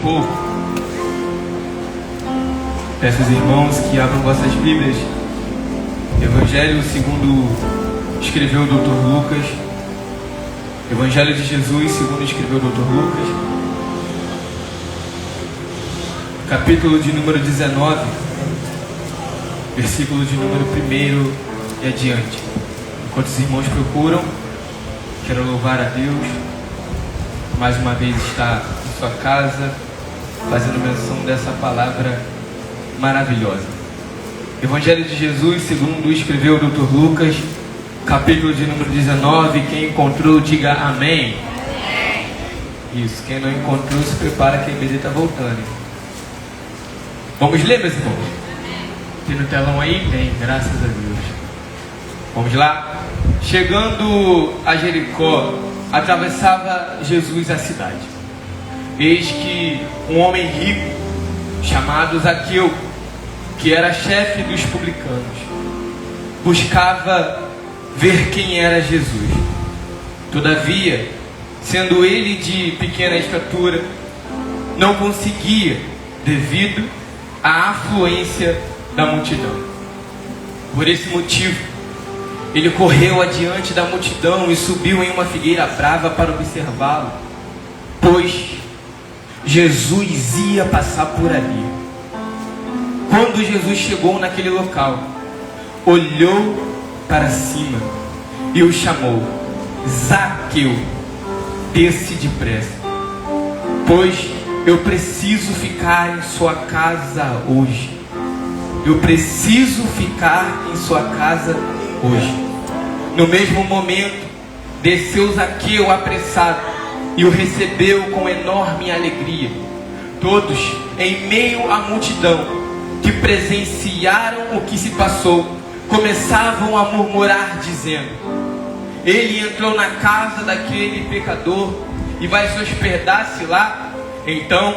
pouco. Peço aos irmãos que abram vossas Bíblias. Evangelho segundo escreveu o Dr. Lucas. Evangelho de Jesus segundo escreveu o Dr. Lucas. Capítulo de número 19, versículo de número 1 e adiante. Enquanto os irmãos procuram, quero louvar a Deus. Mais uma vez está em sua casa, fazendo menção dessa palavra maravilhosa. Evangelho de Jesus segundo escreveu o Dr. Lucas, capítulo de número 19. Quem encontrou, diga amém. Isso, quem não encontrou, se prepara que a IBD está voltando. Vamos ler, meus irmãos? Tem no telão aí? Tem, graças a Deus. Vamos lá? Chegando a Jericó, atravessava Jesus a cidade. Eis que um homem rico, chamado Zaqueu, que era chefe dos publicanos, buscava ver quem era Jesus. Todavia, sendo ele de pequena estatura, não conseguia, devido à afluência da multidão. Por esse motivo, ele correu adiante da multidão e subiu em uma figueira brava para observá-lo, pois Jesus ia passar por ali. Quando Jesus chegou naquele local, olhou para cima e o chamou: Zaqueu, desce depressa, pois eu preciso ficar em sua casa hoje. Eu preciso ficar em sua casa hoje. No mesmo momento, desceu Zaqueu apressado e o recebeu com enorme alegria. Todos, em meio à multidão que presenciaram o que se passou, começavam a murmurar, dizendo: ele entrou na casa daquele pecador e vai se hospedar-se lá. Então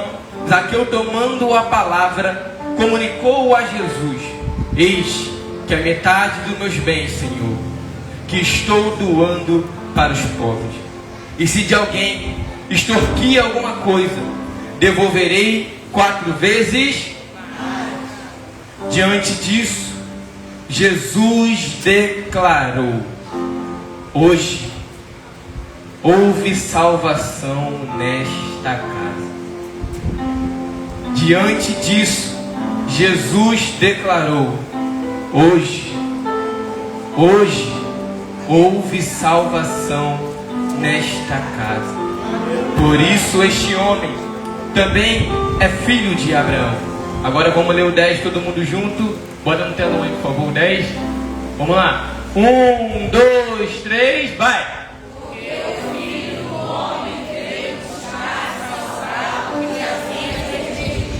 Zaqueu, tomando a palavra, comunicou a Jesus: eis que a metade dos meus bens, Senhor, que estou doando para os pobres. E se de alguém extorquir alguma coisa, devolverei 4 vezes. Diante disso, Jesus declarou: hoje houve salvação nesta casa. Diante disso, Jesus declarou: hoje houve salvação nesta casa. Por isso este homem também é filho de Abraão. Agora vamos ler o 10 todo mundo junto. Bota no telão aí, por favor, o 10. Vamos lá. 1, 2, 3, vai!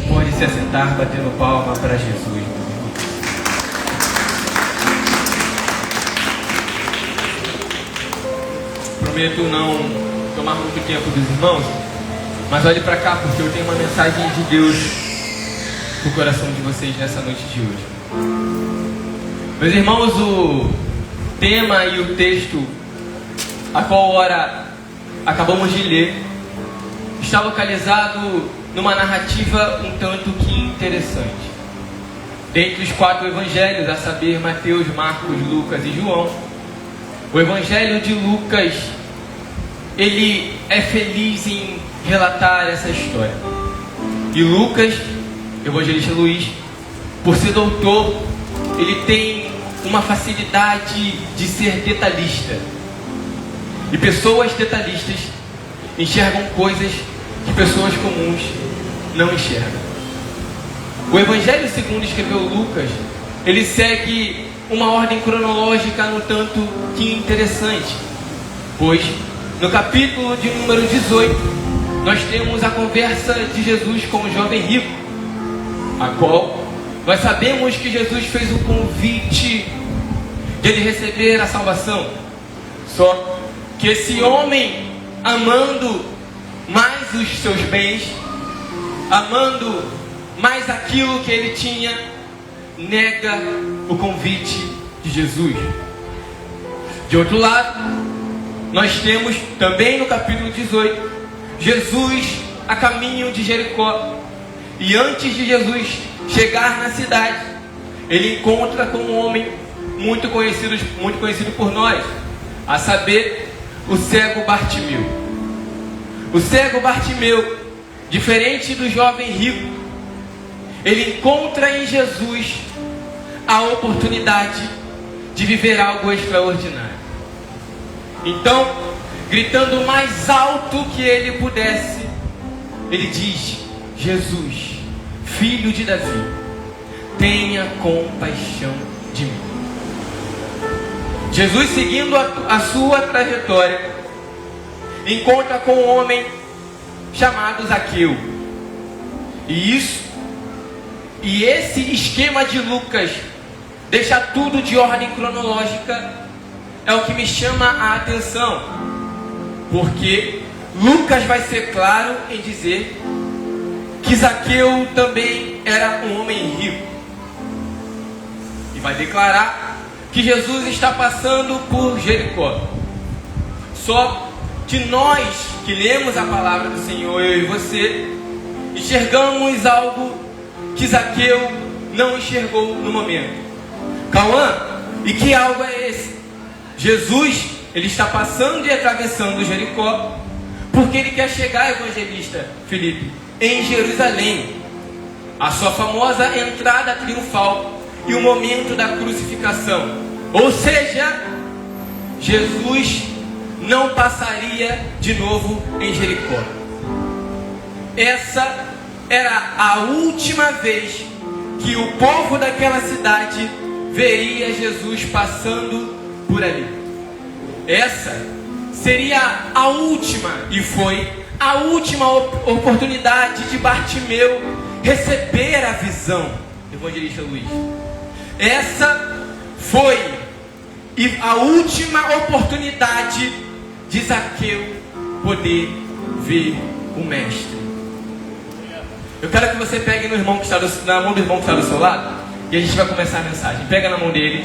Pode se assentar, batendo palma para Jesus. Prometo não tomar muito tempo dos irmãos, mas olhe para cá, porque eu tenho uma mensagem de Deus no coração de vocês nessa noite de hoje. Meus irmãos, o tema e o texto a qual hora acabamos de ler está localizado numa narrativa um tanto que interessante. Dentre os 4 evangelhos, a saber, Mateus, Marcos, Lucas e João, o evangelho de Lucas, ele é feliz em relatar essa história. E Lucas, evangelista Luiz, por ser doutor, ele tem uma facilidade de ser detalhista. E pessoas detalhistas enxergam coisas que pessoas comuns não enxergam. O evangelho segundo escreveu Lucas, ele segue uma ordem cronológica no tanto que interessante, pois no capítulo de número 18 nós temos a conversa de Jesus com o jovem rico, a qual nós sabemos que Jesus fez o convite de ele receber a salvação. Só que esse homem, amando mais os seus bens, amando mais aquilo que ele tinha, nega o convite de Jesus. De outro lado, nós temos também no capítulo 18, Jesus a caminho de Jericó. E antes de Jesus chegar na cidade, ele encontra com um homem muito conhecido por nós, a saber, o cego Bartimeu. O cego Bartimeu, diferente do jovem rico, ele encontra em Jesus a oportunidade de viver algo extraordinário. Então, gritando o mais alto que ele pudesse, ele diz: Jesus, filho de Davi, tenha compaixão de mim. Jesus, seguindo a sua trajetória, encontra com um homem chamado Zaqueu. E esse esquema de Lucas deixa tudo de ordem cronológica, é o que me chama a atenção, porque Lucas vai ser claro em dizer que Zaqueu também era um homem rico, e vai declarar que Jesus está passando por Jericó. Só que nós que lemos a palavra do Senhor, eu e você, enxergamos algo que Zaqueu não enxergou no momento. Cauã, e que algo é esse? Jesus, ele está passando e atravessando Jericó, porque ele quer chegar, evangelista Felipe, em Jerusalém, a sua famosa entrada triunfal e o momento da crucificação. Ou seja, Jesus não passaria de novo em Jericó. Essa era a última vez que o povo daquela cidade veria Jesus passando por ali. Essa seria a última, e foi a última oportunidade de Bartimeu receber a visão, evangelista Luiz. Essa foi a última oportunidade de Zaqueu poder ver o Mestre. Eu quero que você pegue na mão do irmão que está do seu lado, e a gente vai começar a mensagem. Pega na mão dele.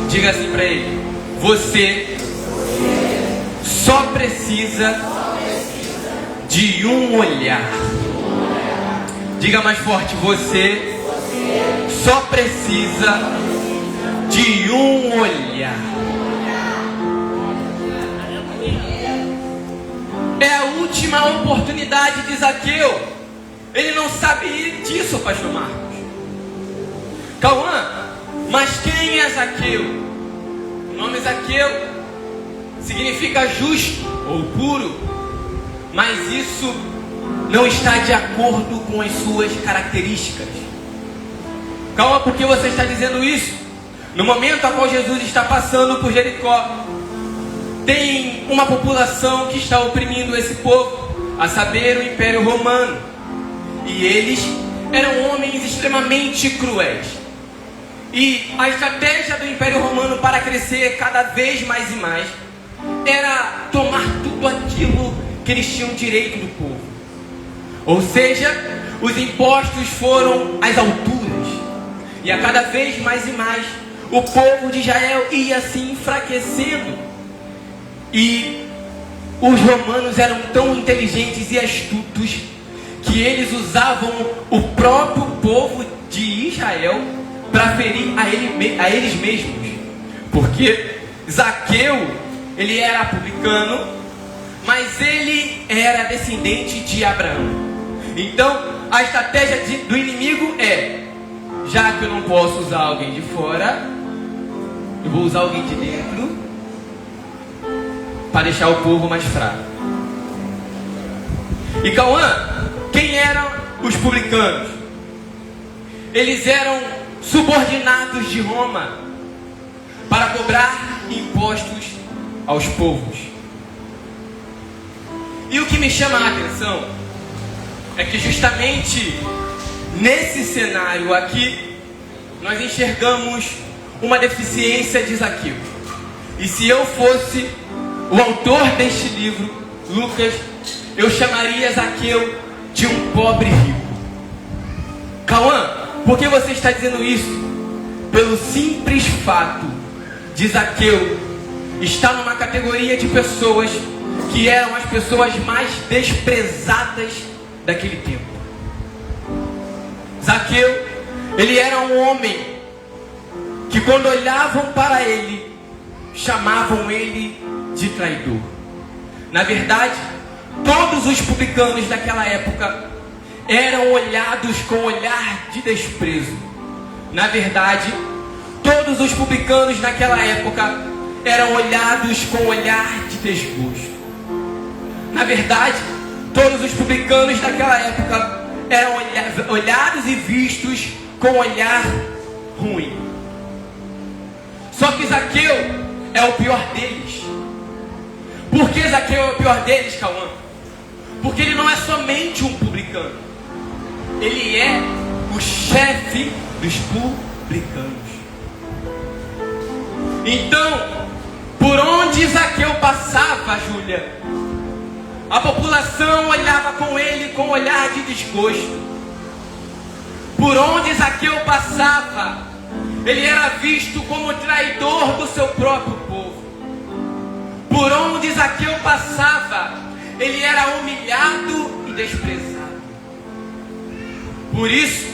Diga assim para ele: você só precisa de um olhar. Diga mais forte: você só precisa de um olhar. É a última oportunidade de Zaqueu. Ele não sabe disso, pastor Marcos. Cauã, mas quem é Zaqueu? O nome Zaqueu significa justo ou puro, mas isso não está de acordo com as suas características. Calma, por que você está dizendo isso? No momento a qual Jesus está passando por Jericó, tem uma população que está oprimindo esse povo, a saber, o Império Romano. E eles eram homens extremamente cruéis. E a estratégia do Império Romano para crescer cada vez mais e mais era tomar tudo aquilo que eles tinham direito do povo. Ou seja, os impostos foram às alturas. E a cada vez mais e mais, o povo de Israel ia se enfraquecendo. E os romanos eram tão inteligentes e astutos que eles usavam o próprio povo de Israel para ferir a eles mesmos. Porque Zaqueu, ele era publicano, mas ele era descendente de Abraão. Então, a estratégia do inimigo é: já que eu não posso usar alguém de fora, eu vou usar alguém de dentro para deixar o povo mais fraco. E Cauã, quem eram os publicanos? Eles eram subordinados de Roma para cobrar impostos aos povos. E o que me chama a atenção é que justamente nesse cenário aqui nós enxergamos uma deficiência de Zaqueu. E se eu fosse o autor deste livro, Lucas, eu chamaria Zaqueu de um pobre rico. Cauã, por que você está dizendo isso? Pelo simples fato de Zaqueu está numa categoria de pessoas que eram as pessoas mais desprezadas daquele tempo. Zaqueu, ele era um homem que quando olhavam para ele, chamavam ele de traidor. Na verdade, todos os publicanos daquela época eram olhados com olhar de desprezo. Na verdade, todos os publicanos naquela época eram olhados com olhar de desgosto. Na verdade, todos os publicanos daquela época eram olhados e vistos com olhar ruim. Só que Zaqueu é o pior deles. Por que Zaqueu é o pior deles, Cauã? Porque ele não é somente um publicano. Ele é o chefe dos publicanos. Então, por onde Zaqueu passava, Júlia, a população olhava com ele com olhar de desgosto. Por onde Zaqueu passava, ele era visto como traidor do seu próprio povo. Por onde Zaqueu passava, ele era humilhado e desprezado. Por isso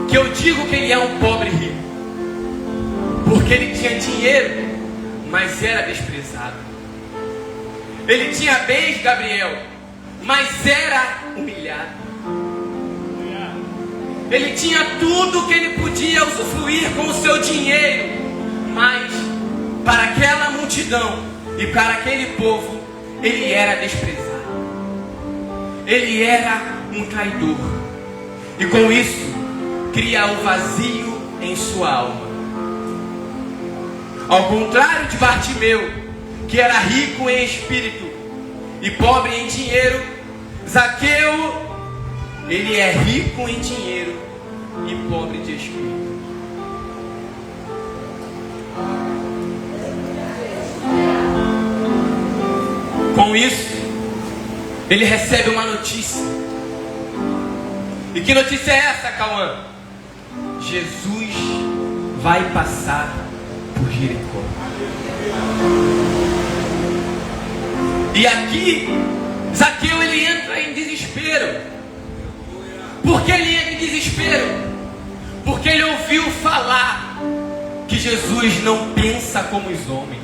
que eu digo que ele é um pobre rico. Porque ele tinha dinheiro, mas era desprezado. Ele tinha bens, Gabriel, mas era humilhado. Ele tinha tudo que ele podia usufruir com o seu dinheiro, mas para aquela multidão e para aquele povo, ele era desprezado. Ele era um traidor. E com isso, cria o vazio em sua alma. Ao contrário de Bartimeu, que era rico em espírito e pobre em dinheiro, Zaqueu, ele é rico em dinheiro e pobre de espírito. Com isso, ele recebe uma notícia. E que notícia é essa, Cauã? Jesus vai passar por Jericó. E aqui, Zaqueu, ele entra em desespero. Por que ele entra em desespero? Porque ele ouviu falar que Jesus não pensa como os homens.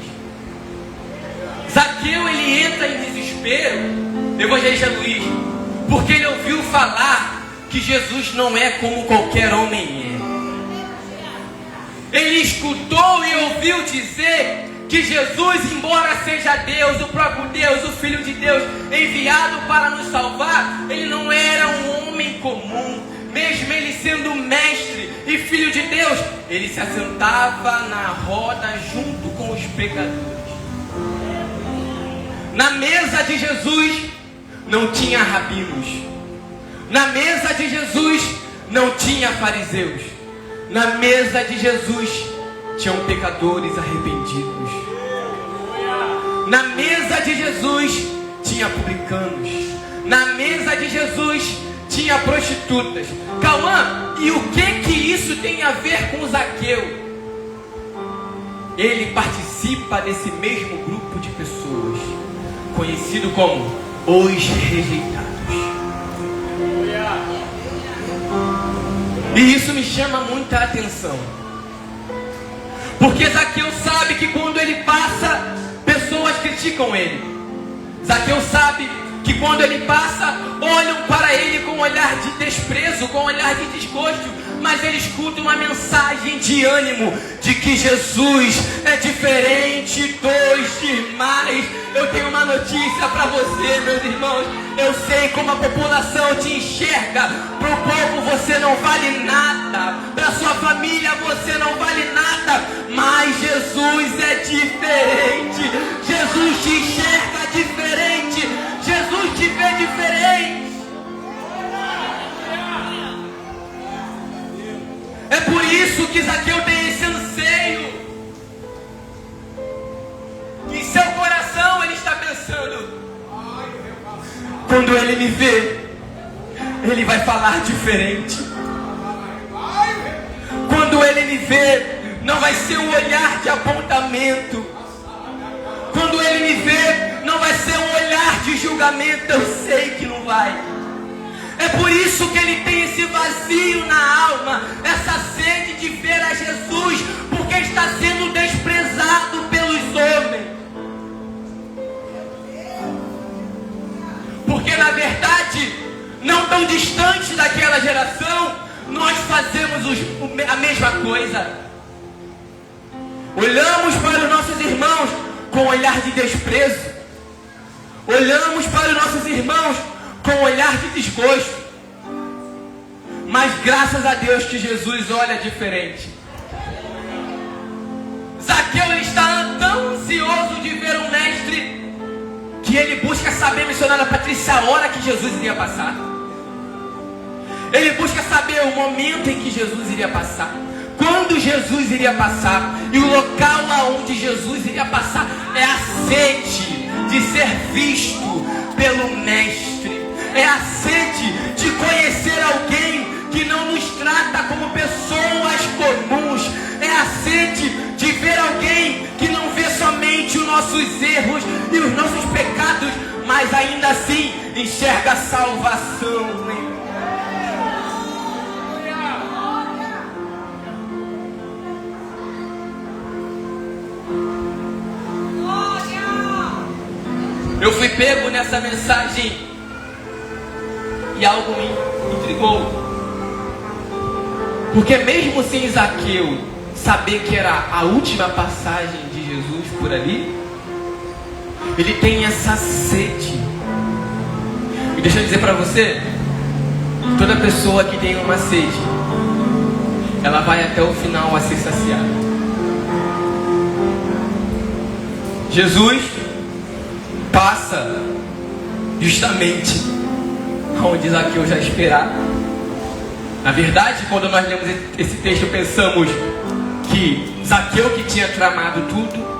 Zaqueu, ele entra em desespero, evangelista Luiz, porque ele ouviu falar que Jesus não é como qualquer homem é. Ele escutou e ouviu dizer que Jesus, embora seja Deus, o próprio Deus, o Filho de Deus, enviado para nos salvar, ele não era um homem comum. Mesmo ele sendo mestre e filho de Deus, ele se assentava na roda junto com os pecadores. Na mesa de Jesus não tinha rabinos. Na mesa de Jesus não tinha fariseus. Na mesa de Jesus tinham pecadores arrependidos. Na mesa de Jesus tinha publicanos. Na mesa de Jesus tinha prostitutas. Cauã, e o que isso tem a ver com Zaqueu? Ele participa desse mesmo grupo de pessoas, conhecido como os rejeitados. E isso me chama muita atenção, porque Zaqueu sabe que quando ele passa, pessoas criticam ele. Zaqueu sabe que quando ele passa, olham para ele com um olhar de desprezo, com um olhar de desgosto, mas ele escuta uma mensagem de ânimo, de que Jesus é diferente dos demais. Eu tenho uma notícia para você, meus irmãos. Eu sei como a população te enxerga. Para o povo você não vale nada, para sua família você não vale nada, mas Jesus é diferente. Jesus te enxerga diferente. Jesus te vê diferente. É por isso que Zaqueu tem esse anseio. Em seu coração ele está pensando: quando ele me vê, ele vai falar diferente. Quando ele me vê, não vai ser um olhar de apontamento. Quando Ele me vê, não vai ser um olhar de julgamento, eu sei que não vai. É por isso que ele tem esse vazio na alma, essa sede de ver a Jesus, porque está sendo desprezado pelos homens. Porque na verdade, não tão distante daquela geração, nós fazemos a mesma coisa. Olhamos para os nossos irmãos com um olhar de desprezo. Olhamos para os nossos irmãos com um olhar de desgosto. Mas graças a Deus que Jesus olha diferente. Zaqueu, ele está tão ansioso de ver um mestre, que ele busca saber, mencionando a Patrícia, a hora que Jesus iria passar. Ele busca saber o momento em que Jesus iria passar, quando Jesus iria passar, e o local aonde Jesus iria passar. É a sede de ser visto pelo mestre. É a sede de conhecer alguém que não nos trata como pessoas comuns. É a sede de ver alguém que não vê somente os nossos erros e os nossos pecados, mas ainda assim enxerga a salvação, hein? Eu fui pego nessa mensagem e algo me intrigou. Porque mesmo sem Zaqueu saber que era a última passagem de Jesus por ali, ele tem essa sede. E deixa eu dizer para você, toda pessoa que tem uma sede, ela vai até o final a ser saciada. Jesus passa justamente onde Zaqueu já esperava. Na verdade, quando nós lemos esse texto, pensamos que Zaqueu que tinha tramado tudo.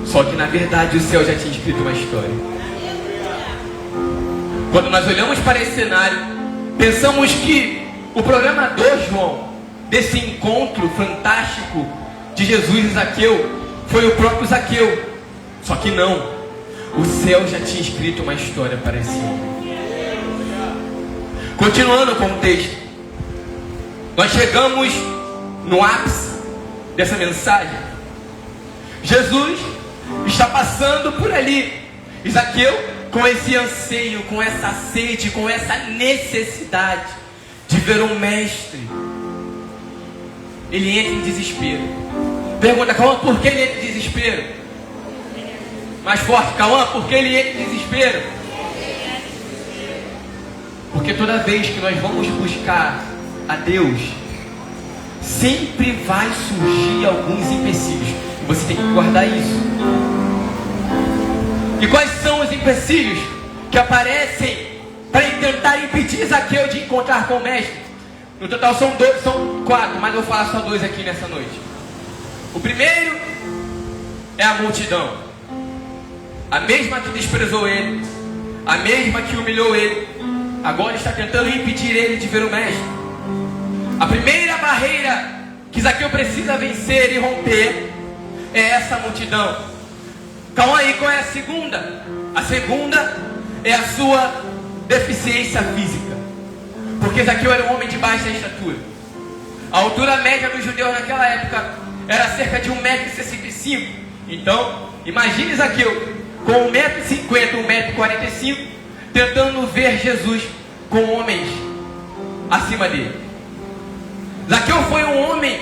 Só que na verdade o céu já tinha escrito uma história. Quando nós olhamos para esse cenário, pensamos que o programador, João, desse encontro fantástico de Jesus e Zaqueu foi o próprio Zaqueu. Só que não, o céu já tinha escrito uma história para esse homem. Continuando com o texto, nós chegamos no ápice dessa mensagem. Jesus está passando por ali, e Zaqueu, com esse anseio, com essa sede, com essa necessidade de ver um mestre, ele entra em desespero. Pergunta, Cauã, por que ele entra em desespero? Mais forte, Cauã, por que ele entra em desespero? Porque toda vez que nós vamos buscar a Deus, sempre vai surgir alguns empecilhos. E você tem que guardar isso. E quais são os empecilhos que aparecem para tentar impedir Zaqueu de encontrar com o mestre? No total são 4, mas eu vou falar só 2 aqui nessa noite. O primeiro é a multidão. A mesma que desprezou ele, a mesma que humilhou ele, agora está tentando impedir ele de ver o mestre. A primeira barreira que Zaqueu precisa vencer e romper é essa multidão. Calma aí, qual é a segunda? A segunda é a sua deficiência física. Porque Zaqueu era um homem de baixa estatura. A altura média dos judeus naquela época era cerca de 1,65 m. Então, imagine Zaqueu com 1,50 m, 1,45 m, tentando ver Jesus com homens acima dele. Zaqueu foi um homem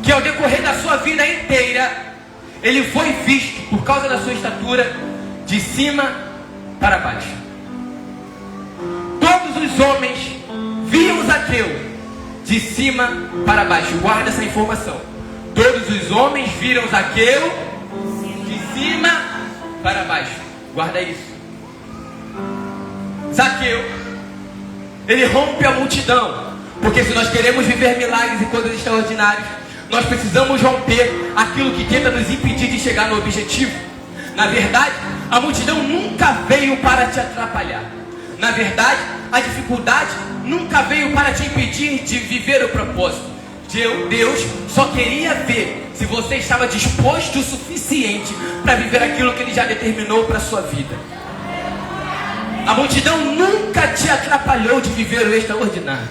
que ao decorrer da sua vida inteira, ele foi visto por causa da sua estatura de cima para baixo. Todos os homens viam Zaqueu de cima para baixo. Guarda essa informação. Todos os homens viram Zaqueu de cima para baixo. Guarda isso. Zaqueu, ele rompe a multidão. Porque se nós queremos viver milagres e coisas extraordinárias, nós precisamos romper aquilo que tenta nos impedir de chegar no objetivo. Na verdade, a multidão nunca veio para te atrapalhar. Na verdade, a dificuldade nunca veio para te impedir de viver o propósito. Deus só queria ver se você estava disposto o suficiente para viver aquilo que Ele já determinou para a sua vida. A multidão nunca te atrapalhou de viver o extraordinário.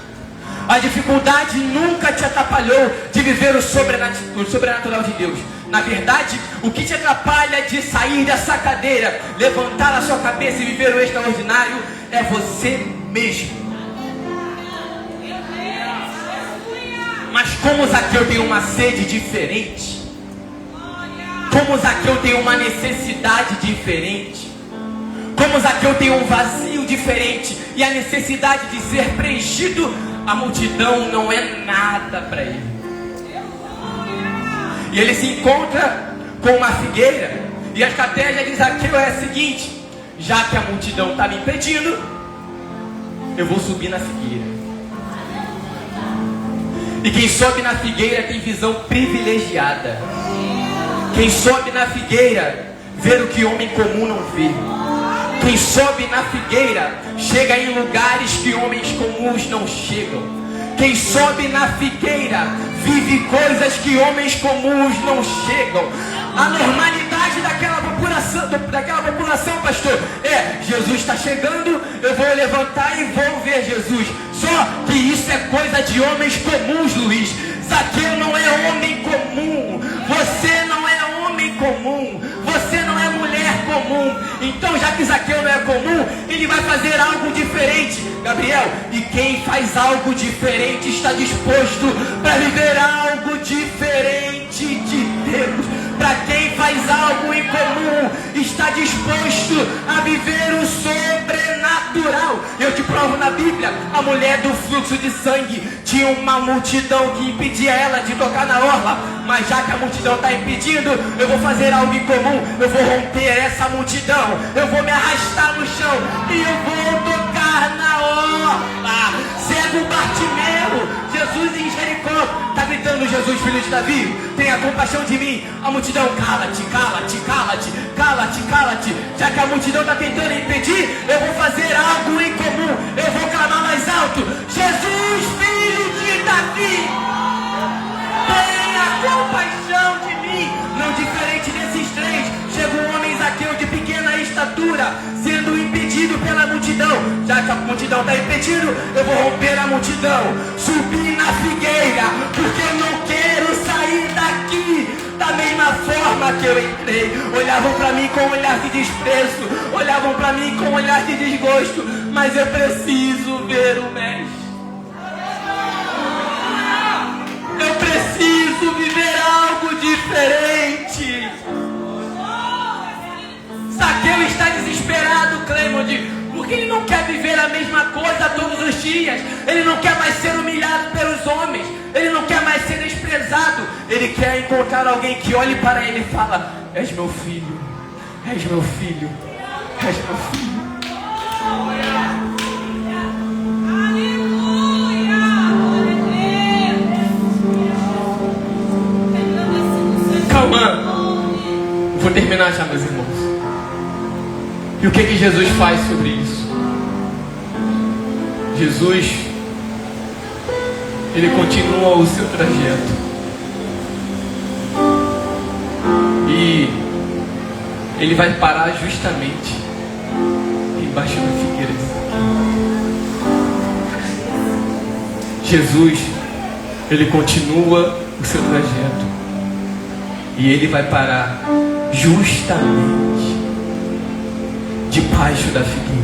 A dificuldade nunca te atrapalhou de viver o sobrenatural de Deus. Na verdade, o que te atrapalha de sair dessa cadeira, levantar a sua cabeça e viver o extraordinário é você mesmo. Mas como Zaqueu tem uma sede diferente, como Zaqueu tem uma necessidade diferente, como Zaqueu tem um vazio diferente e a necessidade de ser preenchido, a multidão não é nada para ele. E ele se encontra com uma figueira, e a estratégia de Zaqueu é a seguinte: já que a multidão está me impedindo, eu vou subir na figueira. E quem sobe na figueira tem visão privilegiada. Quem sobe na figueira vê o que homem comum não vê. Quem sobe na figueira chega em lugares que homens comuns não chegam. Quem sobe na figueira vive coisas que homens comuns não chegam. A normalidade daquela população, pastor, é: Jesus está chegando, eu vou levantar e vou ver Jesus. Só que isso é coisa de homens comuns, Luiz. Zaqueu não é homem comum. Você não é homem comum. Você não é mulher comum. Então, já que Zaqueu não é comum, ele vai fazer algo diferente, Gabriel. E quem faz algo diferente está disposto para viver algo diferente de Deus. Para quem faz algo incomum, está disposto a viver o sobrenatural. Eu te provo na Bíblia. A mulher do fluxo de sangue tinha uma multidão que impedia ela de tocar na orla. Mas já que a multidão está impedindo, eu vou fazer algo incomum. Eu vou romper essa multidão. Eu vou me arrastar no chão e eu vou tocar na orla. Cego Bartimeu, Jesus em Jericó, está gritando: Jesus, filho de Davi, tenha compaixão de mim. A multidão: cala-te, cala-te, cala-te, cala-te, cala-te. Já que a multidão está tentando impedir, eu vou fazer algo incomum. Eu vou clamar mais alto: Jesus, filho de Davi, tenha compaixão de mim. Não diferente desses três, chega um homem Zaqueu de pequena estatura, sendo impedido pela multidão. Já que a multidão está impedindo, eu vou romper a multidão, subir na figueira, porque eu não quero sair daqui da mesma forma que eu entrei. Olhavam para mim com um olhar de desprezo, olhavam para mim com um olhar de desgosto, mas eu preciso ver o Mestre. Eu preciso viver algo diferente. Zaqueu está desesperado, Clemente, porque ele não quer viver a mesma coisa todos os dias. Ele não quer mais ser humilhado pelos homens. Ele não quer mais ser desprezado. Ele quer encontrar alguém que olhe para ele e fala: és meu filho, és meu filho, és meu filho. Calma, vou terminar já, meus irmãos. E o que Jesus faz sobre isso? Jesus, ele continua o seu trajeto. E ele vai parar justamente embaixo da figueira. Jesus, ele continua o seu trajeto. E ele vai parar justamente debaixo da figueira.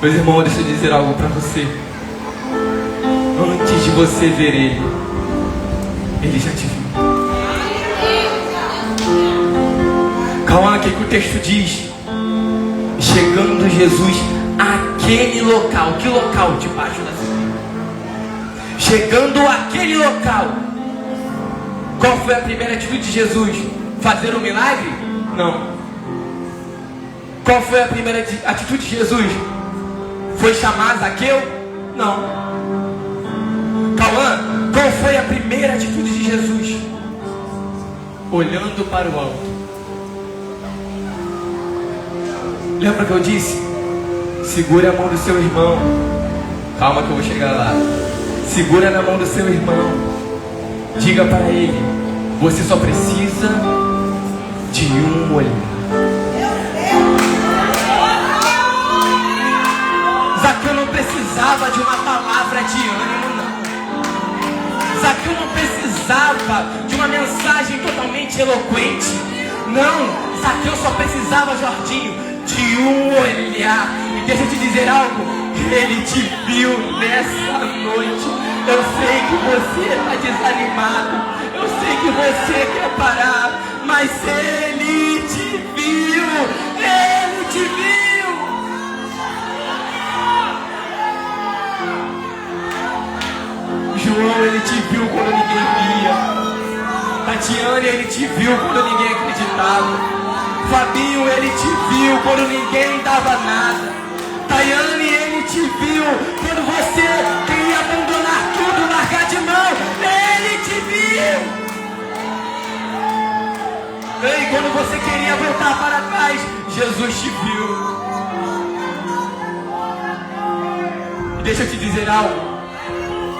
Meus irmãos, deixa eu dizer algo para você. Antes de você ver ele já te viu. Calma, o que o texto diz? Chegando Jesus àquele local. Que local? Debaixo da figueira. Chegando àquele local, qual foi a primeira atitude de Jesus? Fazer um milagre? Não. Qual foi a primeira atitude de Jesus? Foi chamar Zaqueu? Não. Cauã, qual foi a primeira atitude de Jesus? Olhando para o alto. Lembra que eu disse? Segure a mão do seu irmão. Calma que eu vou chegar lá. Segura na mão do seu irmão. Diga para ele: você só precisa de um olhar. Zaqueu não precisava de uma palavra de ânimo, não. Zaqueu não precisava de uma mensagem totalmente eloquente. Não, Zaqueu só precisava, Jordinho, de um olhar. E deixa eu te dizer algo, ele te viu nessa noite. Eu sei que você está desanimado, eu sei que você quer parar, mas ele te viu, ele te viu. João, ele te viu quando ninguém via. Tatiane, ele te viu quando ninguém acreditava. Fabinho, ele te viu quando ninguém dava nada. Tayane, ele te viu quando você queria abandonar tudo, largar de mão. Ele te viu. E quando você queria voltar para trás, Jesus te viu. E deixa eu te dizer algo.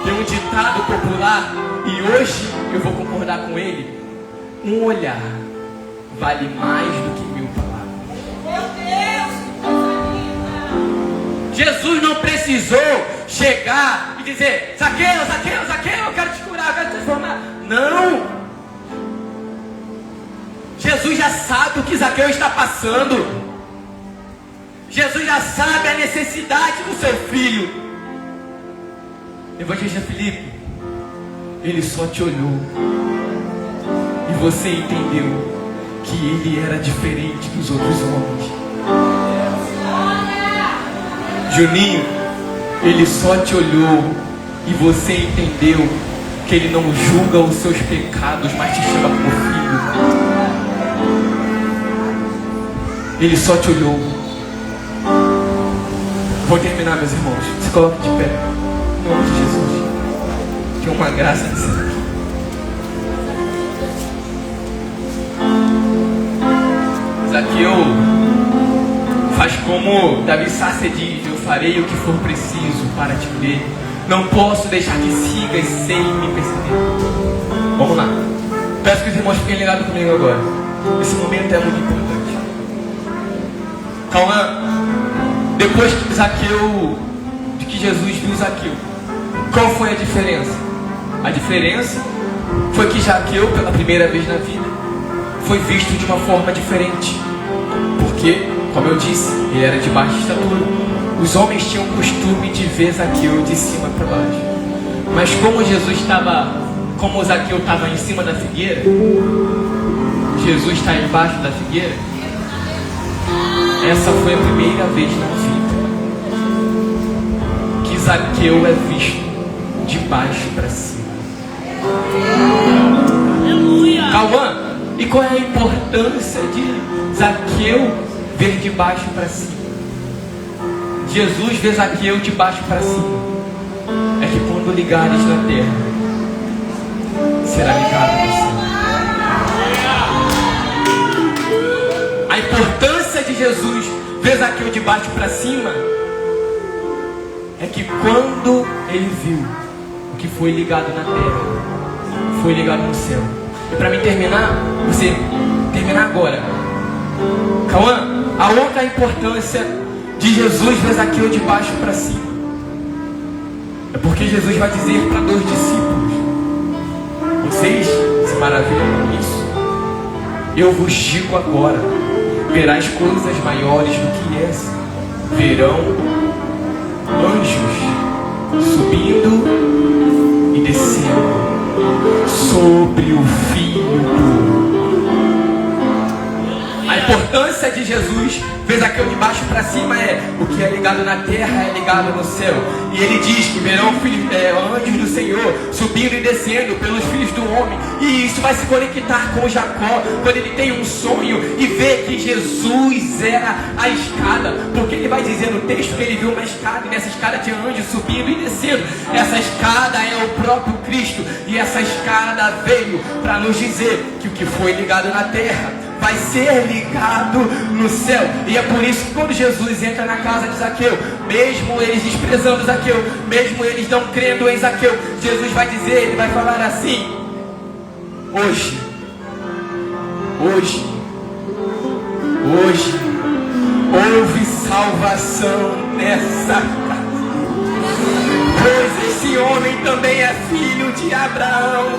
Tem um ditado popular, e hoje eu vou concordar com ele: um olhar vale mais do que 1000 palavras. Meu Deus! Jesus não precisou chegar e dizer: Zaqueu, Zaqueu, Zaqueu, eu quero te curar, eu quero te transformar. Não! Jesus já sabe o que Zaqueu está passando. Jesus já sabe a necessidade do seu filho. Evangelista Felipe, ele só te olhou e você entendeu que ele era diferente dos outros homens. Juninho, ele só te olhou e você entendeu que ele não julga os seus pecados, mas te chama como filho. Ele só te olhou. Vou terminar, meus irmãos. Se coloque de pé. Em nome de Jesus, que é uma graça de ser aqui. Zaqueu faz como Davi Sácia diz: eu farei o que for preciso para te ver. Não posso deixar que sigas sem me perceber. Vamos lá. Peço que os irmãos fiquem ligados comigo agora. Esse momento é muito importante. Cauã, depois que Zaqueu, de que Jesus viu Zaqueu, qual foi a diferença? A diferença foi que Zaqueu, pela primeira vez na vida, foi visto de uma forma diferente. Porque, como eu disse, ele era de baixa estatura. Os homens tinham o costume de ver Zaqueu de cima para baixo. Mas como Zaqueu estava em cima da figueira, Jesus está embaixo da figueira. Essa foi a primeira vez na vida que Zaqueu é visto de baixo para cima. Cauã, e qual é a importância de Zaqueu ver de baixo para cima? Jesus vê Zaqueu de baixo para cima. É que quando ligares na terra, será ligado no céu. A importância de Jesus ver Zaqueu de baixo para cima é que quando ele viu o que foi ligado na terra, foi ligado no céu. E para mim terminar, você terminar agora, Cauã, a outra importância de Jesus ver Zaqueu de baixo para cima é porque Jesus vai dizer para 2 discípulos: vocês se maravilham com isso? Eu vos digo agora, verás coisas maiores do que essa. Verão anjos subindo e descendo sobre o Filho do Homem. A importância de Jesus ver Zaqueu de baixo para cima é: o que é ligado na terra é ligado no céu. E ele diz que verão anjos do Senhor subindo e descendo pelos filhos do homem. E isso vai se conectar com Jacó quando ele tem um sonho e vê que Jesus era a escada. Porque ele vai dizer no texto que ele viu uma escada, e nessa escada tinha anjos subindo e descendo. Essa escada é o próprio Cristo. E essa escada veio para nos dizer que o que foi ligado na terra vai ser ligado no céu. E é por isso que quando Jesus entra na casa de Zaqueu, mesmo eles desprezando Zaqueu, mesmo eles não crendo em Zaqueu, Jesus vai dizer, ele vai falar assim: hoje houve salvação nessa casa, pois esse homem também é filho de Abraão,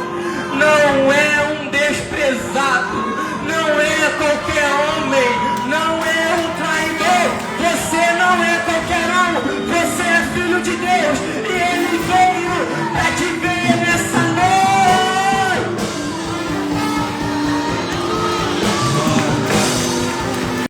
não é um desprezado,